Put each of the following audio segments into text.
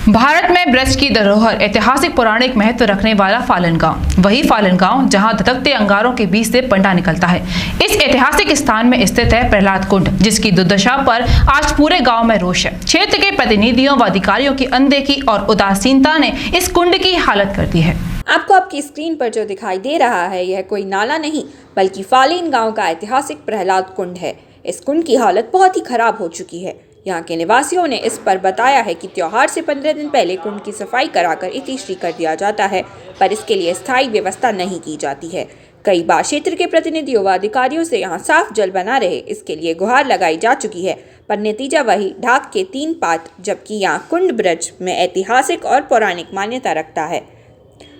भारत में ब्रज की धरोहर ऐतिहासिक पौराणिक महत्व रखने वाला फालन गांव, वही फालन गांव जहां धधकते अंगारों के बीच से पंडा निकलता है। इस ऐतिहासिक स्थान में स्थित है प्रहलाद कुंड, जिसकी दुर्दशा पर आज पूरे गांव में रोष है। क्षेत्र के प्रतिनिधियों व अधिकारियों की अनदेखी और उदासीनता ने इस कुंड की हालत कर दी है। आपको आपकी स्क्रीन पर जो दिखाई दे रहा है, यह कोई नाला नहीं बल्कि फालिन गांव का ऐतिहासिक प्रहलाद कुंड है। इस कुंड की हालत बहुत ही खराब हो चुकी है। यहाँ के निवासियों ने इस पर बताया है कि त्योहार से 15 दिन पहले कुंड की सफाई कराकर इतिश्री कर दिया जाता है, पर इसके लिए स्थायी व्यवस्था नहीं की जाती है। कई बार क्षेत्र के प्रतिनिधियों व अधिकारियों से यहाँ साफ जल बना रहे इसके लिए गुहार लगाई जा चुकी है, पर नतीजा वही ढाक के 3 पात, जबकि यहाँ कुंड ब्रज में ऐतिहासिक और पौराणिक मान्यता रखता है।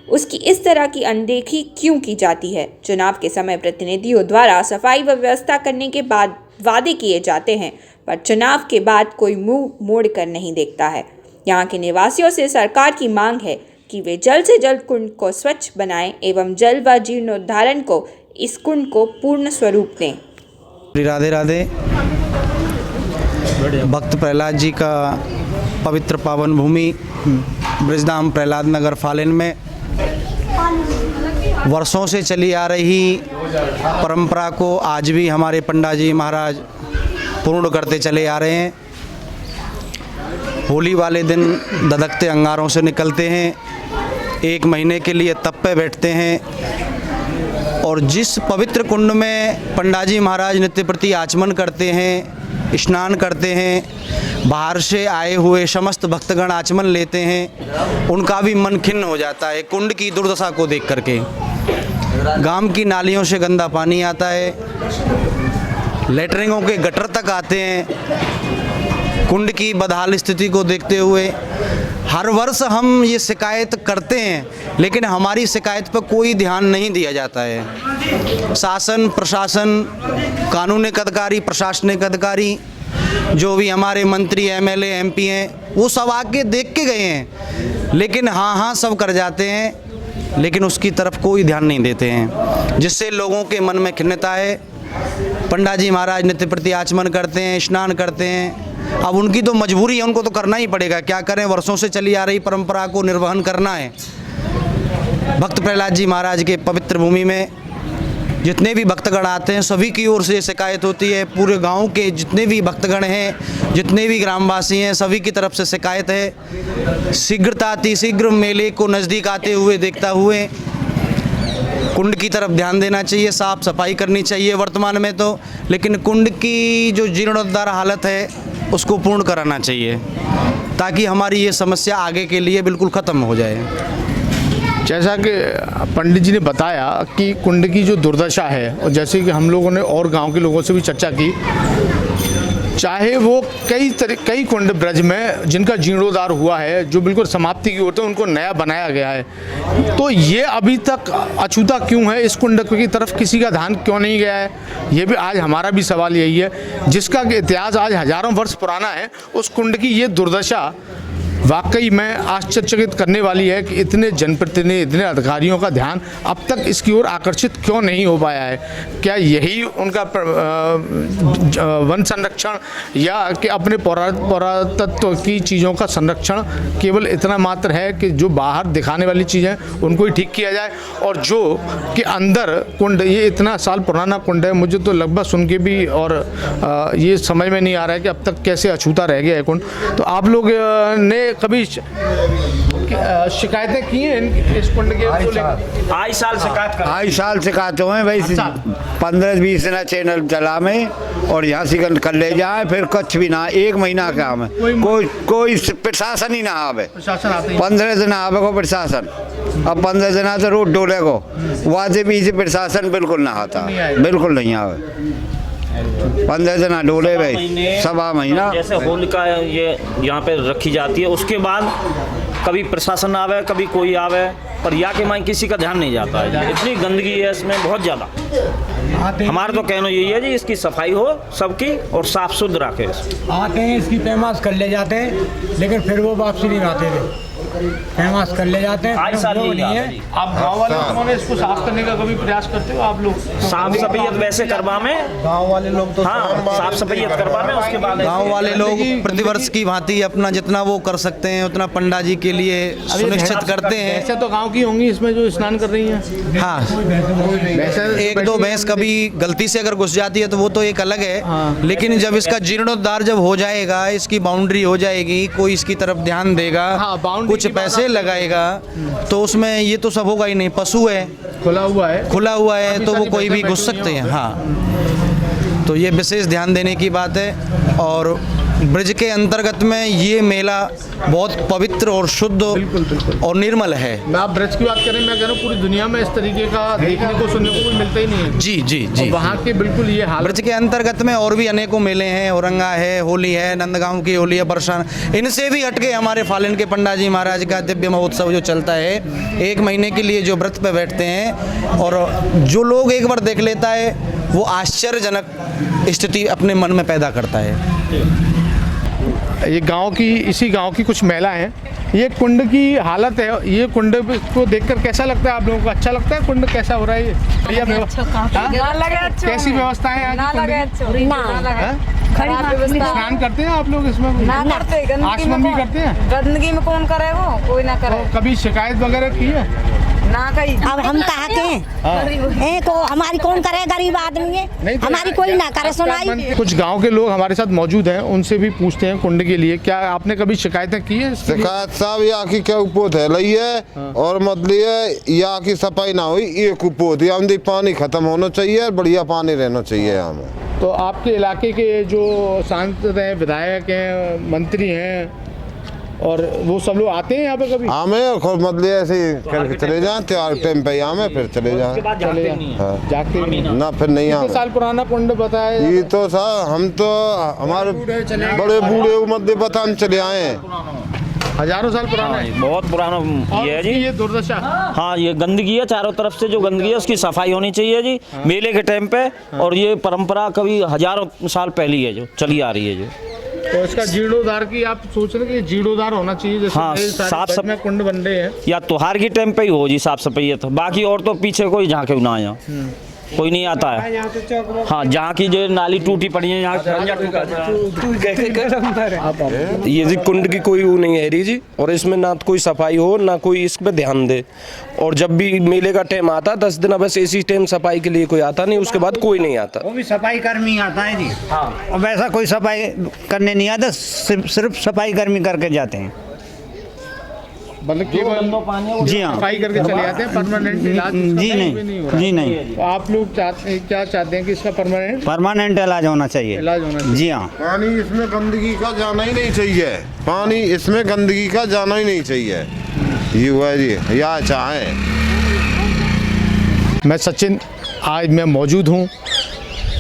उसकी इस तरह की अनदेखी क्यों की जाती है? चुनाव के समय प्रतिनिधियों द्वारा सफाई व व्यवस्था करने के बाद वादे किए जाते हैं, पर चुनाव के बाद कोई मुंह मोड़ कर नहीं देखता है। यहाँ के निवासियों से सरकार की मांग है कि वे जल्द से जल्द कुंड को स्वच्छ बनाएं एवं जल व जीर्णोद्धारण को इस कुंड को पूर्ण स्वरूप दें। राधे राधे। भक्त प्रहलाद जी का पवित्र पावन भूमि ब्रजधाम प्रहलाद नगर फालिन में वर्षों से चली आ रही परंपरा को आज भी हमारे पंडा जी महाराज पूर्ण करते चले आ रहे हैं। होली वाले दिन धधकते अंगारों से निकलते हैं, 1 महीने के लिए तप पे बैठते हैं और जिस पवित्र कुंड में पंडा जी महाराज नित्य प्रति आचमन करते हैं, स्नान करते हैं, बाहर से आए हुए समस्त भक्तगण आचमन लेते हैं, उनका भी मन खिन्न हो जाता है कुंड की दुर्दशा को देख करके। गांव की नालियों से गंदा पानी आता है, लेटरिंगों के गटर तक आते हैं। कुंड की बदहाल स्थिति को देखते हुए हर वर्ष हम ये शिकायत करते हैं, लेकिन हमारी शिकायत पर कोई ध्यान नहीं दिया जाता है। शासन प्रशासन, कानूनी अधिकारी, प्रशासनिक अधिकारी, जो भी हमारे मंत्री एमएलए एमपी हैं, वो सब आके देख के गए हैं, लेकिन हाँ सब कर जाते हैं, लेकिन उसकी तरफ कोई ध्यान नहीं देते हैं, जिससे लोगों के मन में खिन्नता है। पंडा जी महाराज नित्य प्रति आचमन करते हैं, स्नान करते हैं, अब उनकी तो मजबूरी है, उनको तो करना ही पड़ेगा, क्या करें, वर्षों से चली आ रही परंपरा को निर्वहन करना है। भक्त प्रहलाद जी महाराज के पवित्र भूमि में जितने भी भक्तगण आते हैं, सभी की ओर से शिकायत होती है। पूरे गांव के जितने भी भक्तगण हैं, जितने भी ग्रामवासी हैं, सभी की तरफ से शिकायत है। शीघ्र मेले को नज़दीक आते हुए देखता हुए कुंड की तरफ ध्यान देना चाहिए, साफ सफाई करनी चाहिए वर्तमान में तो, लेकिन कुंड की जो जीर्णोद्धार हालत है उसको पूर्ण कराना चाहिए, ताकि हमारी ये समस्या आगे के लिए बिल्कुल ख़त्म हो जाए। जैसा कि पंडित जी ने बताया कि कुंड की जो दुर्दशा है, और जैसे कि हम लोगों ने और गांव के लोगों से भी चर्चा की, चाहे वो कई कुंड ब्रज में जिनका जीर्णोद्धार हुआ है, जो बिल्कुल समाप्ति की ओर थे, उनको नया बनाया गया है, तो ये अभी तक अछूता क्यों है? इस कुंड की तरफ किसी का ध्यान क्यों नहीं गया है? ये भी आज हमारा भी सवाल यही है, जिसका इतिहास आज हजारों वर्ष पुराना है। उस कुंड की ये दुर्दशा वाकई में आश्चर्यचकित करने वाली है कि इतने जनप्रतिनिधि, इतने अधिकारियों का ध्यान अब तक इसकी ओर आकर्षित क्यों नहीं हो पाया है? क्या यही उनका वन संरक्षण या कि अपने पुरातत्व की चीज़ों का संरक्षण केवल इतना मात्र है कि जो बाहर दिखाने वाली चीज़ें उनको ही ठीक किया जाए, और जो कि अंदर कुंड, ये इतना साल पुराना कुंड है, मुझे तो लगभग सुन के भी और ये समझ में नहीं आ रहा है कि अब तक कैसे अछूता रह गया है कुंड। तो आप लोग ने कभी शिकायतें की हैं इस कुंड के? आई साल शिकायत हुए भाई। 15-20 दिन चैनल चला में और यहाँ से कर ले जाए, फिर कुछ भी ना, 1 महीना का हमें कोई प्रशासन ही ना आवे। 15 दिन आवे को प्रशासन, अब 15 दिन आते रोड डोले को, वहाँ से भी प्रशासन बिल्कुल ना आता, बिल्कुल नहीं आवे। 15 दिन डोले भाई, 1.25 महीना। जैसे होलिका ये यहाँ पे रखी जाती है, उसके बाद कभी प्रशासन आवे, कभी कोई आवे, पर यहाँ के माई किसी का ध्यान नहीं जाता है। इतनी गंदगी है इसमें, बहुत ज़्यादा। हमारा तो कहना यही है जी, इसकी सफाई हो सबकी और साफ शुद्ध रखे। आते हैं, इसकी पैमाश कर ले जाते हैं, लेकिन फिर वो वापसी नहीं आते थे। फेमस कर ले जाते हैं। आज साल वो यही नहीं हाल है है। जी। आप गांव वाले लोगों ने इसको साफ करने का कभी प्रयास करते हो आप लोग? साफ सफाई वैसे करवा में, गांव वाले लोग तो हाँ साफ सफाई करवा में, उसके बाद गांव वाले लोग प्रतिवर्ष की भांति अपना जितना वो कर सकते हैं उतना पंडा जी के लिए सुनिश्चित करते हैं। ऐसे तो गांव की होंगी इसमें जो स्नान कर रही हैं। हाँ, एक दो भैंस कभी गलती से अगर घुस जाती है तो वो तो एक अलग है, लेकिन जब इसका जीर्णोद्धार जब हो जाएगा, इसकी बाउंड्री हो जाएगी, कोई इसकी तरफ ध्यान देगा, हाँ, बाउंड्री कुछ की बात पैसे लगाएगा, तो उसमें ये तो सब होगा ही नहीं। पशु है, खुला हुआ है तो वो कोई भी घुस सकते हैं। हाँ, तो ये विशेष ध्यान देने की बात है। और ब्रज के अंतर्गत में ये मेला बहुत पवित्र और शुद्ध और निर्मल है। मैं आप ब्रज की बात करें, मैं कह रहा हूँ पूरी दुनिया में इस तरीके का देखने को सुनने को कोई मिलता ही नहीं है। जी जी जी। वहाँ के बिल्कुल ये हाल। ब्रज के अंतर्गत में और भी अनेकों मेले हैं, औरंगा है, होली है, नंदगांव की होली है, बरसान, इनसे भी हटके हमारे फालन के पंडा जी महाराज का दिव्य महोत्सव जो चलता है 1 महीने के लिए, जो व्रत पे बैठते हैं, और जो लोग एक बार देख लेता है वो आश्चर्यजनक स्थिति अपने मन में पैदा करता है। ये गांव की, इसी गांव की कुछ महिला हैं। ये कुंड की हालत है, ये कुंड को देखकर कैसा लगता है आप लोगों को? अच्छा लगता है? कुंड कैसा हो रहा है ये? बढ़िया कैसी व्यवस्था है यहाँ की? स्नान करते हैं आप लोग इसमें? आचमन भी करते हैं? गंदगी में कौन करे, वो कोई ना करे। तो कभी शिकायत वगैरह की है? ना कहीं। अब हम कहा के को हमारी कौन करे, गरीब आदमी है, हमारी कोई ना करे सुनाई। कुछ गांव के लोग हमारे साथ मौजूद हैं, उनसे भी पूछते हैं कुंड के लिए। क्या आपने कभी शिकायतें की है? शिकायत साहब यहाँ की क्या कुपोत है लई है, और मतलब यहाँ की सफाई ना हुई, ये कुपोत है। हम पानी खत्म होना चाहिए, बढ़िया पानी रहना चाहिए यहाँ में। तो आपके इलाके के जो सांसद हैं, विधायक हैं, मंत्री हैं, और वो सब लोग आते हैं यहाँ पे कभी? हमें मतलब ऐसे करके चले जाएं, त्योहार टाइम पे यहाँ में फिर चले जाएं। जागते नहीं ना फिर नहीं कितने साल पुराना कुंड बताया? ये तो साहब हम तो हमारे बड़े बूढ़े मध्य बता हम चले आए हैं। हजारों साल पुराना है। बहुत पुराना ये है जी। ये दुर्दशा। हाँ, ये गंदगी है चारों तरफ से, जो गंदगी है उसकी सफाई होनी चाहिए जी मेले के टाइम पे। और ये परंपरा कभी हजारों साल पहली है जो चली आ रही है जो। तो इसका जीर्णोद्धार की आप सोच रहे हैं कि जीर्णोद्धार होना चाहिए? जैसे हाँ, साफ में कुंड बन रहे हैं, या त्योहार के टाइम पे ही हो जी साफ सफाई। तो बाकी और तो पीछे कोई झांके ना आया, कोई नहीं आता है। हाँ, जहाँ की जो नाली टूटी पड़ी है, यहाँ ये जी कुंड की कोई वो नहीं है रही जी, और इसमें ना तो कोई सफाई हो, ना कोई इस पे ध्यान दे। और जब भी मेले का टाइम आता 10 दिन बस इसी टाइम सफाई के लिए कोई आता नहीं, उसके बाद कोई नहीं आता। वो भी सफाई कर्मी आता है जी। हाँ, और वैसा कोई सफाई करने नहीं आता, सिर्फ सफाई कर्मी करके जाते हैं। मतलब केवल जी हाँ, सफाई करके चले जाते हैं, परमानेंट इलाज जी नहीं, जी नहीं। तो आप लोग क्या चाहते हैं कि इसका परमानेंट इलाज होना चाहिए? इलाज होना चाहिए। जी हाँ। पानी इसमें गंदगी का जाना ही नहीं चाहिए, पानी इसमें गंदगी का जाना ही नहीं चाहिए। ये हुआ जी, या चाहे। मैं सचिन, आज मैं मौजूद हूँ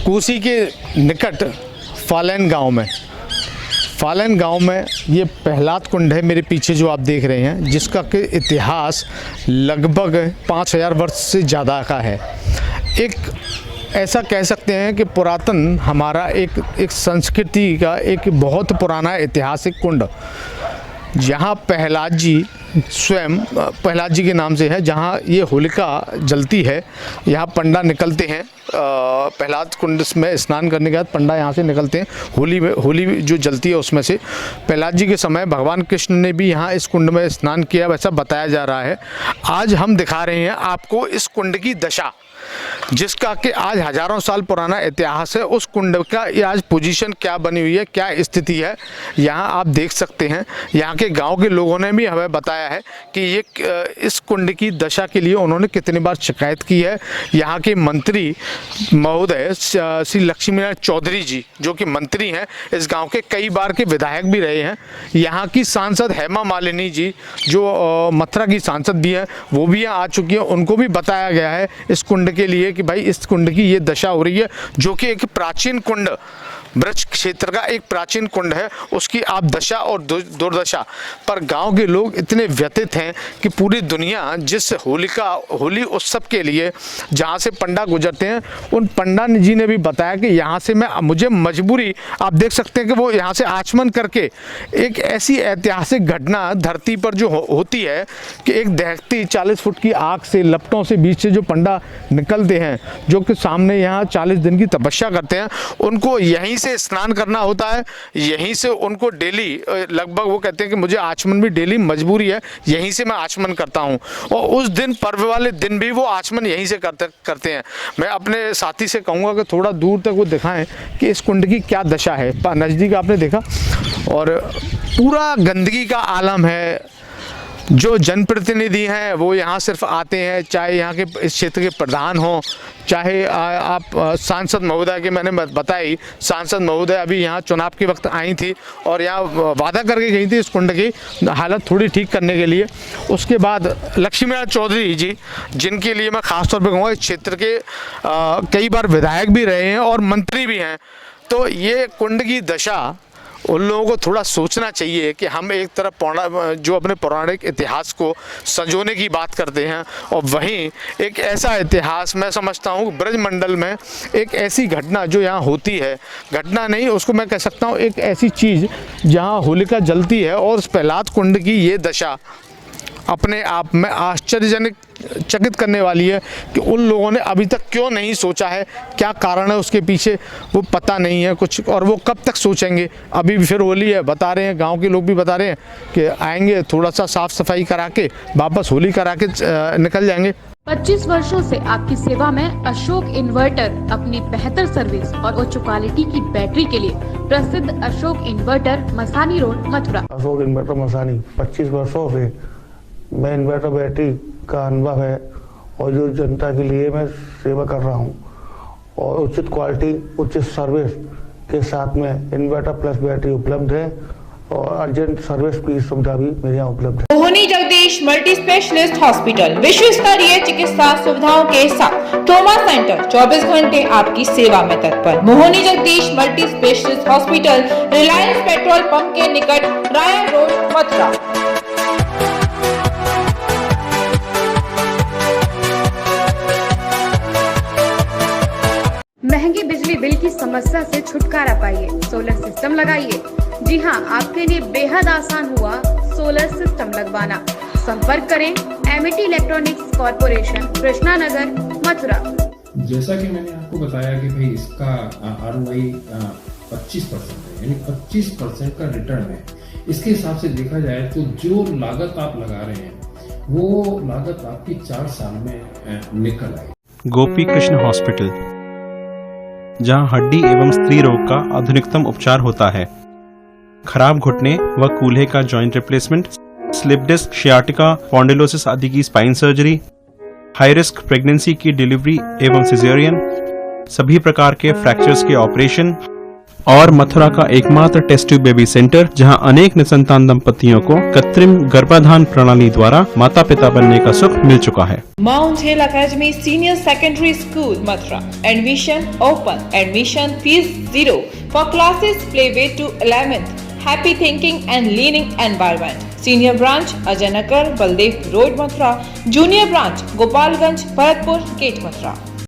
कोसी के निकट फालन गांव में। फालन गांव में ये प्रहलाद कुंड है मेरे पीछे जो आप देख रहे हैं, जिसका कि इतिहास लगभग 5000 वर्ष से ज़्यादा का है। एक ऐसा कह सकते हैं कि पुरातन हमारा एक संस्कृति का एक बहुत पुराना ऐतिहासिक कुंड, जहाँ प्रहलाद जी स्वयं प्रहलाद जी के नाम से है, जहाँ ये होलिका जलती है, यहाँ पंडा निकलते हैं। प्रहलाद कुंड में स्नान करने के बाद पंडा यहाँ से निकलते हैं। होली जो जलती है उसमें से प्रहलाद जी के समय भगवान कृष्ण ने भी यहाँ इस कुंड में स्नान किया, वैसा बताया जा रहा है। आज हम दिखा रहे हैं आपको इस कुंड की दशा, जिसका कि आज हजारों साल पुराना इतिहास है। उस कुंड का ये आज पोजीशन क्या बनी हुई है, क्या स्थिति है, यहाँ आप देख सकते हैं। यहाँ के गांव के लोगों ने भी हमें बताया है कि ये इस कुंड की दशा के लिए उन्होंने कितनी बार शिकायत की है। यहाँ के मंत्री महोदय श्री लक्ष्मीनारायण चौधरी जी, जो कि मंत्री हैं, इस गांव के कई बार के विधायक भी रहे हैं। यहाँ की सांसद हेमा मालिनी जी, जो मथुरा की सांसद भी हैं, वो भी यहाँ आ चुकी हैं। उनको भी बताया गया है इस कुंड के लिए कि भाई इस कुंड की ये दशा हो रही है, जो कि एक प्राचीन कुंड ब्रज क्षेत्र का एक प्राचीन कुंड है, उसकी आप दशा और दुर्दशा पर गांव के लोग इतने व्यथित हैं कि पूरी दुनिया जिस होली उत्सव के लिए जहां से पंडा गुजरते हैं, उन पंडा जी ने भी बताया कि यहाँ से मुझे मजबूरी, आप देख सकते हैं कि वो यहाँ से आचमन करके एक ऐसी ऐतिहासिक घटना धरती पर जो होती है कि एक दहकती 40 फुट की आग से, लपटों से बीच से जो पंडा निकलते हैं, जो कि सामने यहाँ 40 दिन की तपस्या करते हैं, उनको यहीं से स्नान करना होता है, यहीं से उनको डेली लगभग वो कहते हैं कि मुझे आचमन भी डेली मजबूरी है, यहीं से मैं आचमन करता हूँ। और उस दिन पर्व वाले दिन भी वो आचमन यहीं से करते हैं। मैं अपने साथी से कहूँगा कि थोड़ा दूर तक वो दिखाएं कि इस कुंड की क्या दशा है। नज़दीक आपने देखा और पूरा गंदगी का आलम है। जो जनप्रतिनिधि हैं वो यहाँ सिर्फ आते हैं, चाहे यहाँ के इस क्षेत्र के प्रधान हों, चाहे आप सांसद महोदय के, मैंने बताई सांसद महोदय अभी यहाँ चुनाव के वक्त आई थी और यहाँ वादा करके गई थी इस कुंड की हालत थोड़ी ठीक करने के लिए। उसके बाद लक्ष्मीनारायण चौधरी जी, जिनके लिए मैं ख़ासतौर पर कहूँगा इस क्षेत्र के कई बार विधायक भी रहे हैं और मंत्री भी हैं, तो ये कुंड की दशा उन लोगों को थोड़ा सोचना चाहिए कि हम एक तरफ जो अपने पौराणिक इतिहास को संजोने की बात करते हैं और वहीं एक ऐसा इतिहास, मैं समझता हूँ ब्रज मंडल में एक ऐसी घटना जो यहाँ होती है, घटना नहीं उसको मैं कह सकता हूँ, एक ऐसी चीज़ जहाँ होलिका जलती है और उस प्रहलाद कुंड की ये दशा अपने आप में आश्चर्यजनक चकित करने वाली है कि उन लोगों ने अभी तक क्यों नहीं सोचा है, क्या कारण है उसके पीछे वो पता नहीं है कुछ, और वो कब तक सोचेंगे। अभी भी फिर होली है, बता रहे हैं, गांव के लोग भी बता रहे हैं कि आएंगे, थोड़ा सा साफ सफाई करा के वापस होली करा के निकल जाएंगे। 25 वर्षों से आपकी सेवा में अशोक इन्वर्टर अपनी बेहतर सर्विस और उच्च क्वालिटी की बैटरी के लिए प्रसिद्ध Ashok inverter, Masani road, Mathura. Ashok inverter Masani 25 वर्षों से मैं इन्वर्टर बैटरी का अनुभव है और जो जनता के लिए मैं सेवा कर रहा हूँ और उचित क्वालिटी, उचित सर्विस के साथ में इन्वर्टर प्लस बैटरी उपलब्ध है और अर्जेंट सर्विस की सुविधा भी मेरे यहाँ उपलब्ध है। मोहनी जगदीश मल्टी स्पेशलिस्ट हॉस्पिटल विश्व स्तरीय चिकित्सा सुविधाओं के साथ ट्रॉमा सेंटर 24 घंटे आपकी सेवा में तत्पर। Mohini Jagdish multi specialist hospital, Reliance petrol pump के निकट, राया रोड, मथुरा। महंगी बिजली बिल की समस्या से छुटकारा पाइए, सोलर सिस्टम लगाइए। जी हां, आपके लिए बेहद आसान हुआ सोलर सिस्टम लगवाना। संपर्क करें Amity electronics corporation, Krishna Nagar, Mathura. जैसा कि मैंने आपको बताया कि भाई इसका ROI 25% है, यानी 25% का रिटर्न है। इसके हिसाब से देखा जाए तो जो लागत आप लगा रहे हैं वो लागत आपकी 4 साल में निकल आएगी। गोपी कृष्ण हॉस्पिटल, जहां हड्डी एवं स्त्री रोग का आधुनिकतम उपचार होता है। खराब घुटने व कूल्हे का joint replacement, slip disc, sciatica, spondylosis आदि की spine surgery, high risk pregnancy की डिलीवरी एवं सिजेरियन, सभी प्रकार के फ्रैक्चर्स के ऑपरेशन और मथुरा का एकमात्र टेस्ट ट्यूब बेबी सेंटर, जहां अनेक निसंतान दंपतियों को कृत्रिम गर्भाधान प्रणाली द्वारा माता पिता बनने का सुख मिल चुका है। Mount Hill Academy Senior Secondary School, Mathura. Admission open. Admission fees 0 for classes playway to 11th. Happy thinking and learning environment. Senior branch Ajanakar, Baldev Road, Mathura. Junior branch Gopalganj, Bharatpur Gate, Mathura.